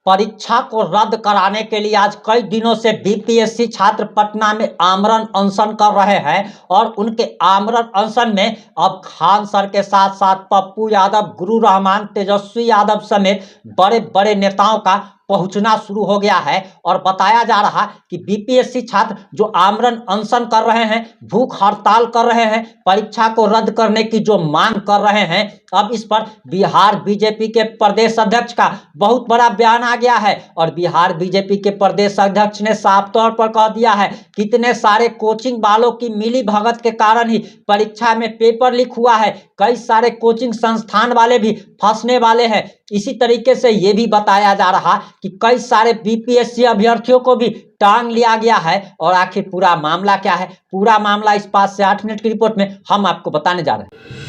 परीक्षा को रद्द कराने के लिए आज कई दिनों से बीपीएससी छात्र पटना में आमरण अनशन कर रहे हैं और उनके आमरण अनशन में अब खान सर के साथ साथ पप्पू यादव, गुरु रहमान, तेजस्वी यादव समेत बड़े बड़े नेताओं का पहुंचना शुरू हो गया है। और बताया जा रहा कि बीपीएससी छात्र जो आमरण अनशन कर रहे हैं, भूख हड़ताल कर रहे हैं, परीक्षा को रद्द करने की जो मांग कर रहे हैं, अब इस पर बिहार बीजेपी के प्रदेश अध्यक्ष का बहुत बड़ा बयान आ गया है। और बिहार बीजेपी के प्रदेश अध्यक्ष ने साफ तौर पर कह दिया है कि इतने सारे कोचिंग वालों की मिली भगत के कारण ही परीक्षा में पेपर लीक हुआ है, कई सारे कोचिंग संस्थान वाले भी फंसने वाले हैं। इसी तरीके से ये भी बताया जा रहा कि कई सारे बीपीएससी अभ्यर्थियों को भी टांग लिया गया है। और आखिर पूरा मामला क्या है, पूरा मामला इस 5 से 8 मिनट की रिपोर्ट में हम आपको बताने जा रहे हैं।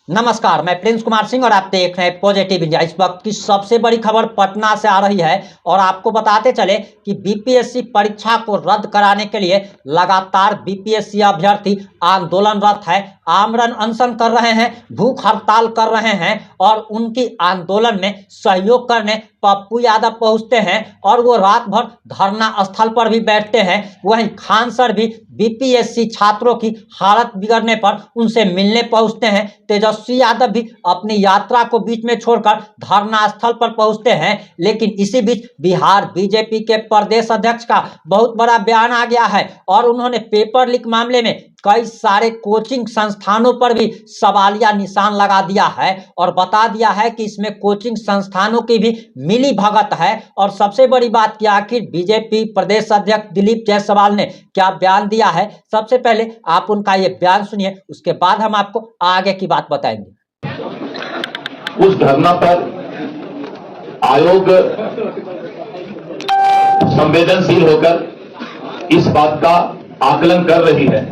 नमस्कार, मैं प्रिंस कुमार सिंह और आप देख रहे हैं पॉजिटिव इंडिया। इस वक्त की सबसे बड़ी खबर पटना से आ रही है और आपको बताते चले कि बीपीएससी परीक्षा को रद्द कराने के लिए लगातार बीपीएससी अभ्यर्थी आंदोलनरत है, आमरण अनशन कर रहे हैं, भूख हड़ताल कर रहे हैं। और उनकी आंदोलन में सहयोग करने पप्पू यादव पहुंचते हैं और वो रात भर धरना स्थल पर भी बैठते हैं। वहीं खान सर भी बीपीएससी छात्रों की हालत बिगड़ने पर उनसे मिलने पहुंचते हैं। तेजस्वी यादव भी अपनी यात्रा को बीच में छोड़कर धरना स्थल पर पहुंचते हैं। लेकिन इसी बीच बिहार बीजेपी के प्रदेश अध्यक्ष का बहुत बड़ा बयान आ गया है और उन्होंने पेपर लीक मामले में कई सारे कोचिंग संस्थानों पर भी सवालिया निशान लगा दिया है और बता दिया है कि इसमें कोचिंग संस्थानों की भी मिली भगत है। और सबसे बड़ी बात कि आखिर बीजेपी प्रदेश अध्यक्ष दिलीप जायसवाल ने क्या बयान दिया है, सबसे पहले आप उनका ये बयान सुनिए, उसके बाद हम आपको आगे की बात बताएंगे। उस धरना पर आयोग संवेदनशील होकर इस बात का आकलन कर रही है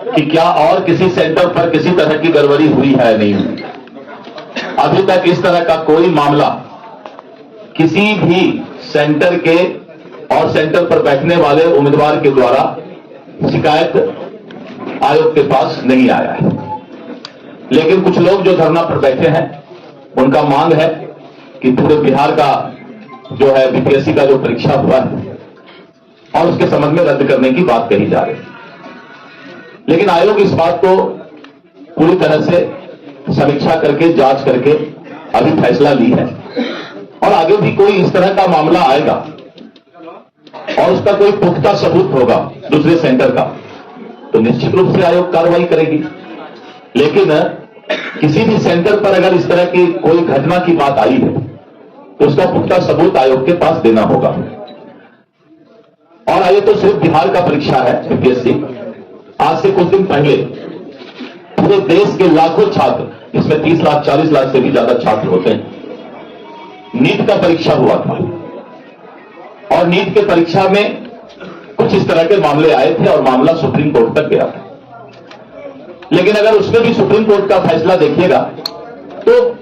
कि क्या और किसी सेंटर पर किसी तरह की गड़बड़ी हुई है नहीं। अभी तक इस तरह का कोई मामला किसी भी सेंटर के और सेंटर पर बैठने वाले उम्मीदवार के द्वारा शिकायत आयोग के पास नहीं आया है। लेकिन कुछ लोग जो धरना पर बैठे हैं उनका मांग है कि पूरे बिहार का जो है बीपीएससी का जो परीक्षा हुआ है और उसके संबंध में रद्द करने की बात कही जा रही है। लेकिन आयोग इस बात को पूरी तरह से समीक्षा करके जांच करके अभी फैसला ली है और आगे भी कोई इस तरह का मामला आएगा और उसका कोई पुख्ता सबूत होगा दूसरे सेंटर का तो निश्चित रूप से आयोग कार्रवाई करेगी। लेकिन किसी भी सेंटर पर अगर इस तरह की कोई घटना की बात आई है तो उसका पुख्ता सबूत आयोग के पास देना होगा। और आगे तो सिर्फ बिहार का परीक्षा है बीपीएससी। आज से कुछ दिन पहले पूरे देश के लाखों छात्र, इसमें 30 लाख 40 लाख से भी ज्यादा छात्र होते हैं, नीट का परीक्षा हुआ था और नीट के परीक्षा में कुछ इस तरह के मामले आए थे और मामला सुप्रीम कोर्ट तक गया था। लेकिन अगर उसमें भी सुप्रीम कोर्ट का फैसला देखिएगा तो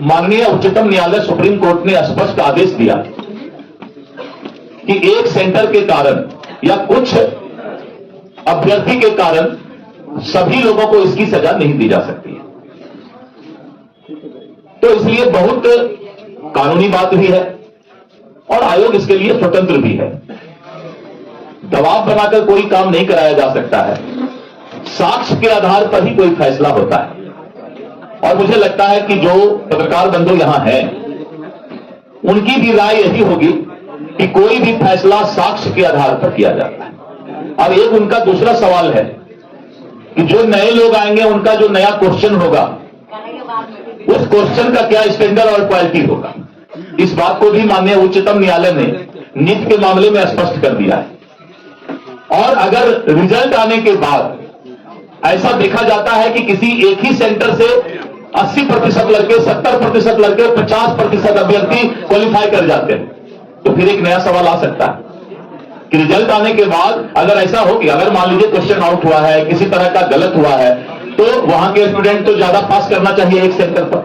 माननीय उच्चतम न्यायालय सुप्रीम कोर्ट ने स्पष्ट आदेश दिया कि एक सेंटर के कारण या कुछ अभ्यर्थी के कारण सभी लोगों को इसकी सजा नहीं दी जा सकती है। तो इसलिए बहुत कानूनी बात भी है और आयोग इसके लिए स्वतंत्र भी है। दबाव बनाकर कोई काम नहीं कराया जा सकता है, साक्ष्य के आधार पर ही कोई फैसला होता है। और मुझे लगता है कि जो पत्रकार बंधु यहां हैं उनकी भी राय यही होगी कि कोई भी फैसला साक्ष्य के आधार पर किया जाता है। और एक उनका दूसरा सवाल है कि जो नए लोग आएंगे उनका जो नया क्वेश्चन होगा उस क्वेश्चन का क्या स्टैंडर्ड और क्वालिटी होगा, इस बात को भी माननीय उच्चतम न्यायालय ने नीट के मामले में स्पष्ट कर दिया है। और अगर रिजल्ट आने के बाद ऐसा देखा जाता है कि किसी एक ही सेंटर से 80% लड़के, 70% लड़के, 50% अभ्यर्थी क्वालिफाई कर जाते हैं तो फिर एक नया सवाल आ सकता है कि रिजल्ट आने के बाद अगर ऐसा हो कि अगर मान लीजिए क्वेश्चन आउट हुआ है, किसी तरह का गलत हुआ है तो वहां के स्टूडेंट तो ज्यादा पास करना चाहिए एक सेंटर पर।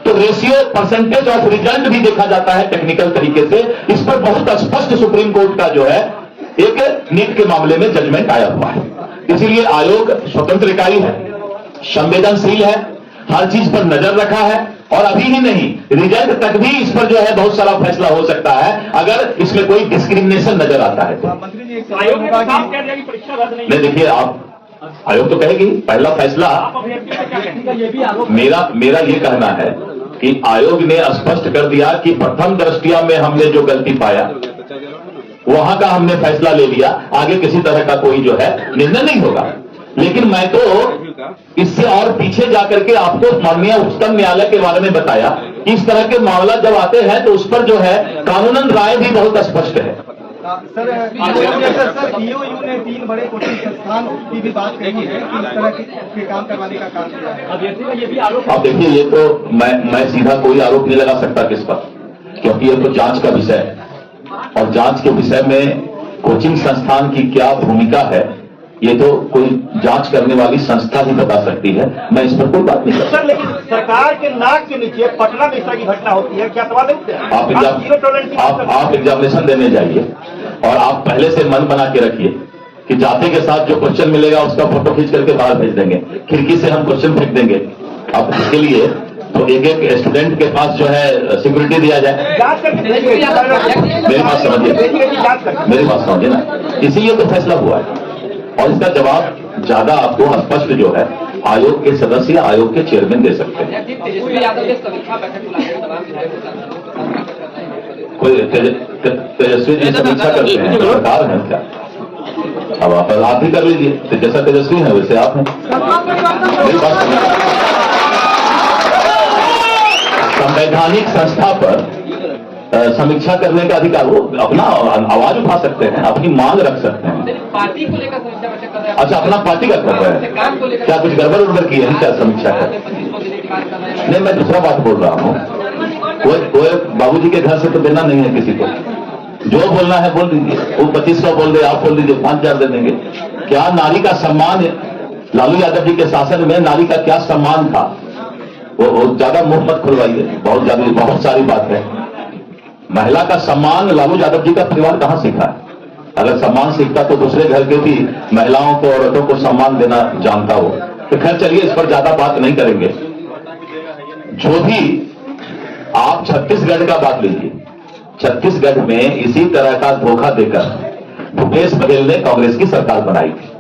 तो रेशियो परसेंटेज ऑफ रिजल्ट भी देखा जाता है टेक्निकल तरीके से। इस पर बहुत स्पष्ट सुप्रीम कोर्ट का जो है एक नीट के मामले में जजमेंट आया हुआ है। इसीलिए आयोग स्वतंत्र इकाई है, संवेदनशील है, हर चीज पर नजर रखा है, और अभी ही नहीं, रिजल्ट तक भी इस पर जो है बहुत सारा फैसला हो सकता है अगर इसमें कोई डिस्क्रिमिनेशन नजर आता है तो। आयोग ने साफ कह दिया कि परीक्षा रद्द नहीं। देखिए, आप आयोग तो कहेगी, पहला फैसला मेरा ये कहना है कि आयोग ने स्पष्ट कर दिया कि प्रथम दृष्टया में हमने जो गलती पाया वहां का हमने फैसला ले लिया, आगे किसी तरह का कोई जो है निर्णय नहीं होगा। लेकिन मैं तो इससे और पीछे जाकर के आपको माननीय उच्चतम न्यायालय के बारे में बताया कि इस तरह के मामला जब आते हैं तो उस पर जो है कानूनन राय भी बहुत स्पष्ट है। सर ईओयू ने 3 बड़े कोचिंग संस्थान की भी बात कही है कि इस तरह के काम करवाने का काम किया है। अब देखिए, ये तो मैं सीधा कोई आरोप नहीं लगा सकता किस पर, क्योंकि ये तो जांच का विषय है, और जांच के विषय में कोचिंग संस्थान की क्या भूमिका है ये तो कोई जांच करने वाली संस्था ही बता सकती है। मैं इस पर कोई बात नहीं कर सकता। सर, लेकिन सरकार के नाक के नीचे पटना में इस तरह की घटना होती है, क्या सवाल है? आप एग्जामिनेशन देने जाइए और आप पहले से मन बना के रखिए कि जाते के साथ जो क्वेश्चन मिलेगा उसका फोटो खींच करके बाहर भेज देंगे, खिड़की से हम क्वेश्चन फेंक देंगे। अब इसके लिए तो एक एक स्टूडेंट के पास जो है सिक्योरिटी दिया जाए। मेरी बात समझिए ना, इसीलिए तो फैसला हुआ है, और इसका जवाब ज्यादा आपको स्पष्ट जो है आयोग के सदस्य, आयोग के चेयरमैन दे सकते हैं। कोई तेजस्वी जी समीक्षा करते हैं, सरकार है क्या? अब आप ही कर लीजिए, तो जैसा तेजस्वी है वैसे आप हैं। मेरी बात समझिए, संवैधानिक संस्था पर समीक्षा करने का अधिकार, वो अपना आवाज उठा सकते हैं, अपनी मांग रख सकते हैं। पार्टी को लेकर समीक्षा बैठक कर रहे हैं। अच्छा, अपना पार्टी का कर रहे हैं, क्या कुछ गड़बड़ उड़बड़ की है क्या समीक्षा कर? नहीं, मैं दूसरा बात बोल रहा हूँ, कोई बाबूजी के घर से तो देना नहीं है किसी को, जो बोलना है बोल दीजिए। वो 2500 बोल दे, आप बोल दीजिए 5000 दे देंगे। क्या नारी का सम्मान, लालू यादव जी के शासन में नारी का क्या सम्मान था? वो ज्यादा मुंह मत खुलवाइए, बहुत सारी बात है। महिला का सम्मान लालू यादव जी का परिवार कहां सीखा है? अगर सम्मान सीखता तो दूसरे घर के भी महिलाओं को, औरतों को सम्मान देना जानता हो। तो खैर चलिए, इस पर ज्यादा बात नहीं करेंगे। जो भी आप छत्तीसगढ़ का बात लीजिए, छत्तीसगढ़ में इसी तरह का धोखा देकर भूपेश बघेल ने कांग्रेस की सरकार बनाई थी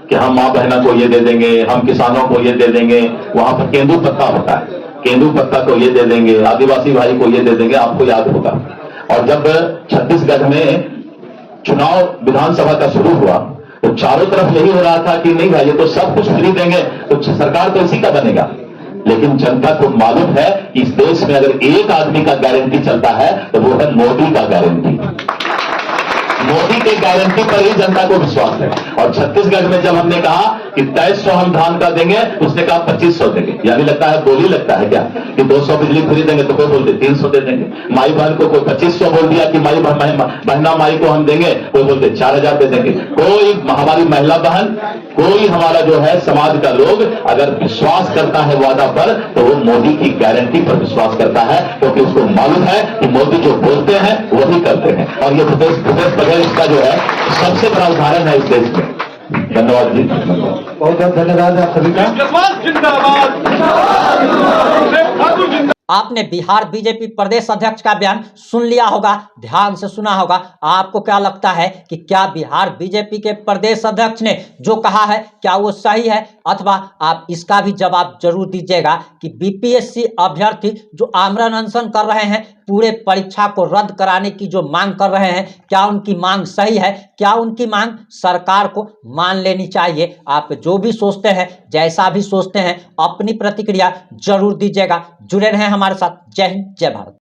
कि हम मां बहना को ये दे देंगे, हम किसानों को ये दे देंगे। वहां पर केंदू पत्ता होता है, केंदू पत्ता को ये दे देंगे, आदिवासी भाई को ये दे देंगे, आपको याद होगा। और जब छत्तीसगढ़ में चुनाव विधानसभा का शुरू हुआ तो चारों तरफ यही हो रहा था कि नहीं भाई, ये तो सब कुछ फ्री देंगे, तो सरकार तो इसी का बनेगा। लेकिन जनता को मालूम है कि इस देश में अगर एक आदमी का गारंटी चलता है तो वो है मोदी का गारंटी। मोदी के गारंटी पर ही जनता को विश्वास है। और छत्तीसगढ़ में जब हमने कहा कि 2300 हम धान का देंगे, उसने कहा 2500 देंगे। यानी लगता है बोली लगता है क्या कि 200 बिजली फ्री देंगे, तो कोई बोलते 300 दे देंगे। माई बहन को कोई 2500 बोल दिया कि माई बहना माई को हम देंगे, कोई बोलते 4000 दे देंगे। कोई हमारी महिला बहन, कोई हमारा जो है समाज का लोग अगर विश्वास करता है वादा पर, तो वो मोदी की गारंटी पर विश्वास करता है, क्योंकि उसको मालूम है कि मोदी जो बोलते हैं वही करते हैं। और ये भूपेश बघेल इसका जो है सबसे बड़ा उदाहरण है इस देश में। धन्यवाद जी, बहुत बहुत धन्यवाद आप सभी का। आपने बिहार बीजेपी प्रदेश अध्यक्ष का बयान सुन लिया होगा, ध्यान से सुना होगा। आपको क्या लगता है कि क्या बिहार बीजेपी के प्रदेश अध्यक्ष ने जो कहा है क्या वो सही है, अथवा आप इसका भी जवाब जरूर दीजिएगा कि बीपीएससी अभ्यर्थी जो आमरण अनशन कर रहे हैं, पूरे परीक्षा को रद्द कराने की जो मांग कर रहे हैं, क्या उनकी मांग सही है, क्या उनकी मांग सरकार को मान लेनी चाहिए? आप जो भी सोचते हैं, जैसा भी सोचते हैं, अपनी प्रतिक्रिया जरूर दीजिएगा। जुड़े रहें हमारे साथ। जय हिंद, जय भारत।